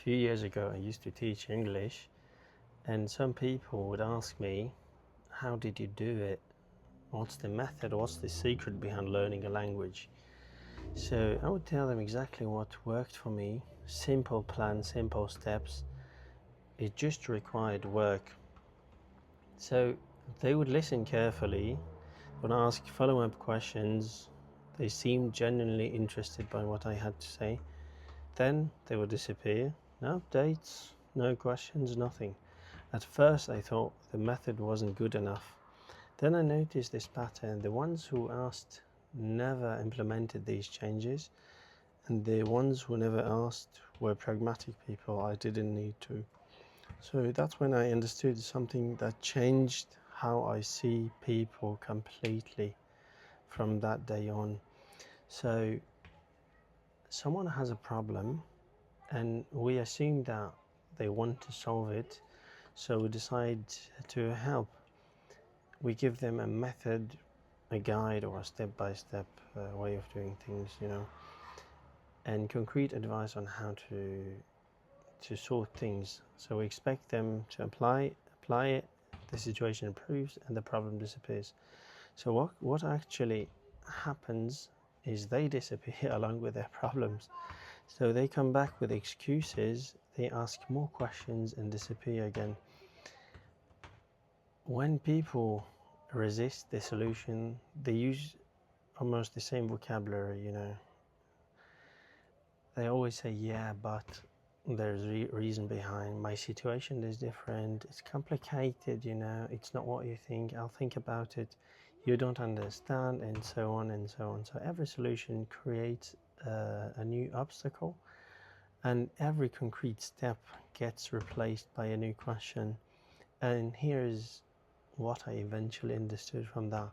few years ago, I used to teach English, and some people would ask me, how did you do it? What's the method? What's the secret behind learning a language? So I would tell them exactly what worked for me. Simple plan, simple steps. It just required work. So they would listen carefully, would ask follow-up questions. They seemed genuinely interested by what I had to say. Then they would disappear. No updates, no questions, nothing. At first I thought the method wasn't good enough. Then I noticed this pattern. The ones who asked never implemented these changes, and the ones who never asked were pragmatic people. I didn't need to. So that's when I understood something that changed how I see people completely from that day on. So someone has a problem and we assume that they want to solve it, so we decide to help. We give them a method, a guide, or a step-by-step way of doing things, and concrete advice on how to sort things. So we expect them to apply it, the situation improves and the problem disappears. So what actually happens is they disappear along with their problems. So they come back with excuses, they ask more questions and disappear again. When people resist the solution, they use almost the same vocabulary, They always say, yeah, but there's reason behind. My situation is different. It's complicated, It's not what you think. I'll think about it. You don't understand, and so on and so on. So every solution creates a new obstacle, and every concrete step gets replaced by a new question. And here's what I eventually understood from that.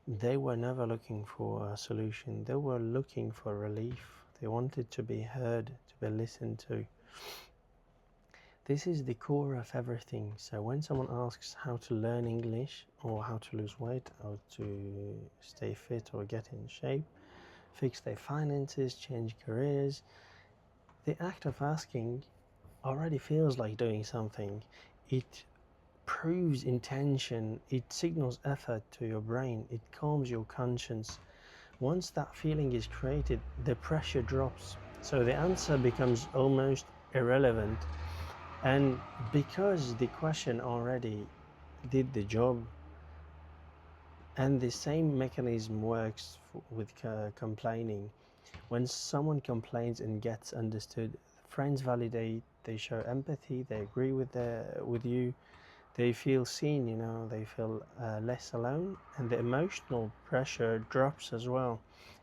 They were never looking for a solution. They were looking for relief. They wanted to be heard, to be listened to. This is the core of everything. So when someone asks how to learn English, or how to lose weight, or to stay fit or get in shape, fix their finances, change careers, the act of asking already feels like doing something. It proves intention, it signals effort to your brain, it calms your conscience. Once that feeling is created, the pressure drops. So the answer becomes almost irrelevant. And because the question already did the job, and the same mechanism works with complaining. When someone complains and gets understood, friends validate, they show empathy, they agree with you, they feel seen, they feel less alone, and the emotional pressure drops as well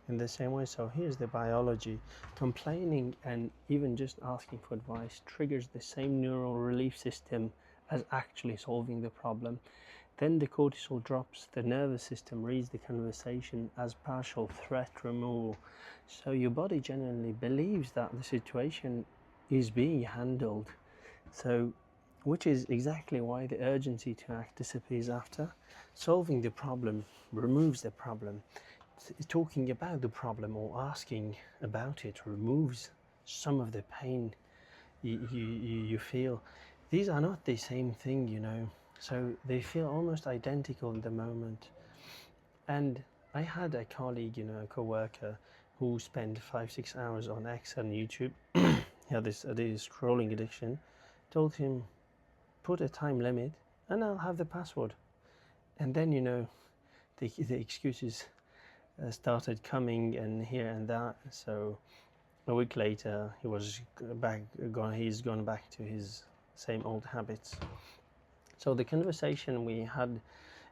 in the same way. So here's the biology. Complaining and even just asking for advice triggers the same neural relief system as actually solving the problem. Then the cortisol drops, the nervous system reads the conversation as partial threat removal. So your body genuinely believes that the situation is being handled. So, which is exactly why the urgency to act disappears after. Solving the problem removes the problem. Talking about the problem or asking about it removes some of the pain you feel. These are not the same thing, so they feel almost identical in the moment. And I had a colleague, a co-worker, who spent 5-6 hours on X and YouTube. He had this scrolling addiction. Told him, put a time limit and I'll have the password. And then the excuses started coming, and here and that. So a week later he's gone back to his same old habits. So the conversation we had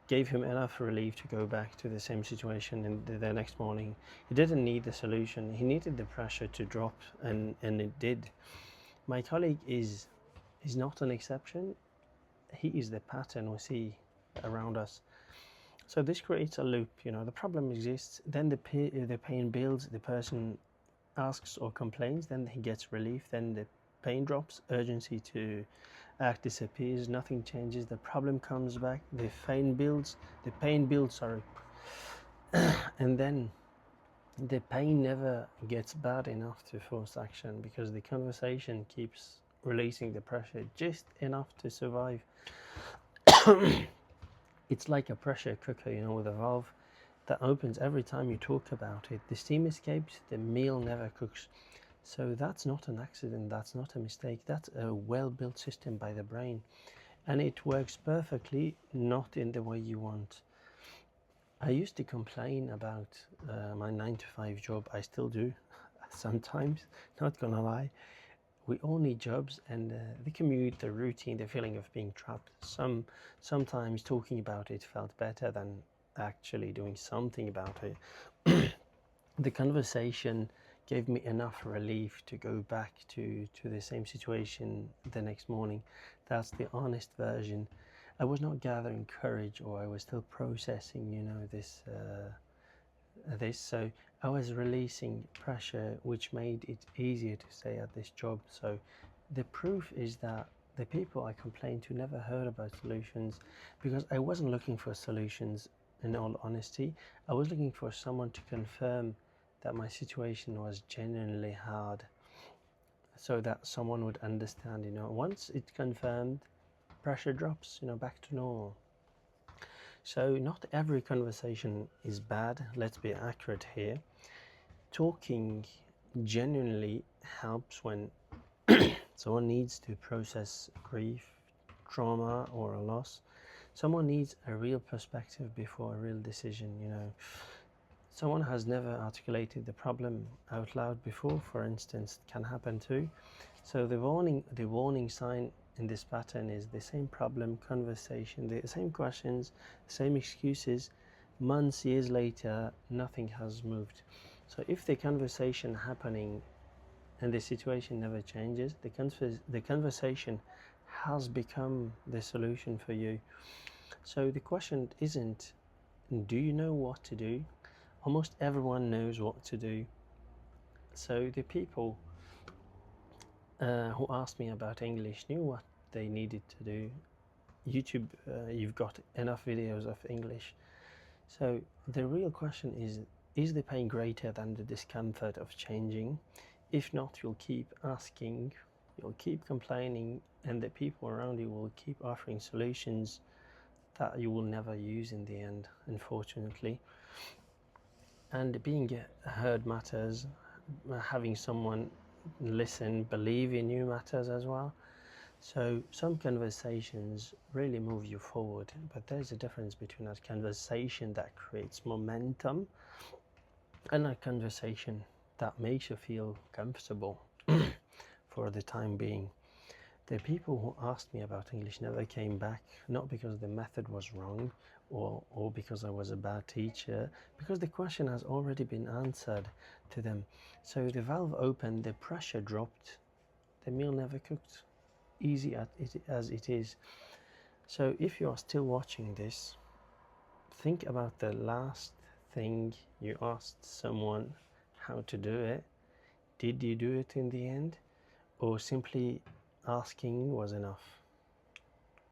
gave him enough relief to go back to the same situation in the next morning. He didn't need the solution, he needed the pressure to drop, and it did. My colleague is not an exception. He is the pattern we see around us. So this creates a loop. The problem exists, then the pain builds, the person asks or complains, then he gets relief, then the pain drops, urgency to act disappears, nothing changes, the problem comes back, the pain builds, and then the pain never gets bad enough to force action, because the conversation keeps releasing the pressure just enough to survive. It's like a pressure cooker, you know, with a valve that opens every time you talk about it. The steam escapes, the meal never cooks. So that's not an accident, that's not a mistake, that's a well-built system by the brain. And it works perfectly, not in the way you want. I used to complain about my 9 to 5 job. I still do sometimes, not gonna lie. We all need jobs, and the commute, the routine, the feeling of being trapped. Sometimes talking about it felt better than actually doing something about it. The conversation gave me enough relief to go back to the same situation the next morning. That's the honest version. I was not gathering courage, or I was still processing, you know, this. So I was releasing pressure, which made it easier to stay at this job. So the proof is that the people I complained to never heard about solutions, because I wasn't looking for solutions. In all honesty, I was looking for someone to confirm that my situation was genuinely hard, so that someone would understand, you know. Once it's confirmed, pressure drops, you know, back to normal. So not every conversation is bad, let's be accurate here. Talking genuinely helps when someone needs to process grief, trauma, or a loss. Someone needs a real perspective before a real decision, you know. Someone has never articulated the problem out loud before, for instance, can happen too. So the warning sign in this pattern is the same problem, conversation, the same questions, same excuses. Months, years later, nothing has moved. So if the conversation happening and the situation never changes, the conversation has become the solution for you. So the question isn't, do you know what to do? Almost everyone knows what to do. So the people who asked me about English knew what they needed to do. YouTube, you've got enough videos of English. So the real question is the pain greater than the discomfort of changing? If not, you'll keep asking, you'll keep complaining, and the people around you will keep offering solutions that you will never use in the end, unfortunately. And being heard matters. Having someone listen, believe in you matters as well. So some conversations really move you forward, but there's a difference between a conversation that creates momentum and a conversation that makes you feel comfortable for the time being. The people who asked me about English never came back, not because the method was wrong or because I was a bad teacher, because the question has already been answered to them. So the valve opened, the pressure dropped, the meal never cooked, easy as it is. So if you are still watching this, think about the last thing you asked someone how to do it. Did you do it in the end? Or simply asking was enough?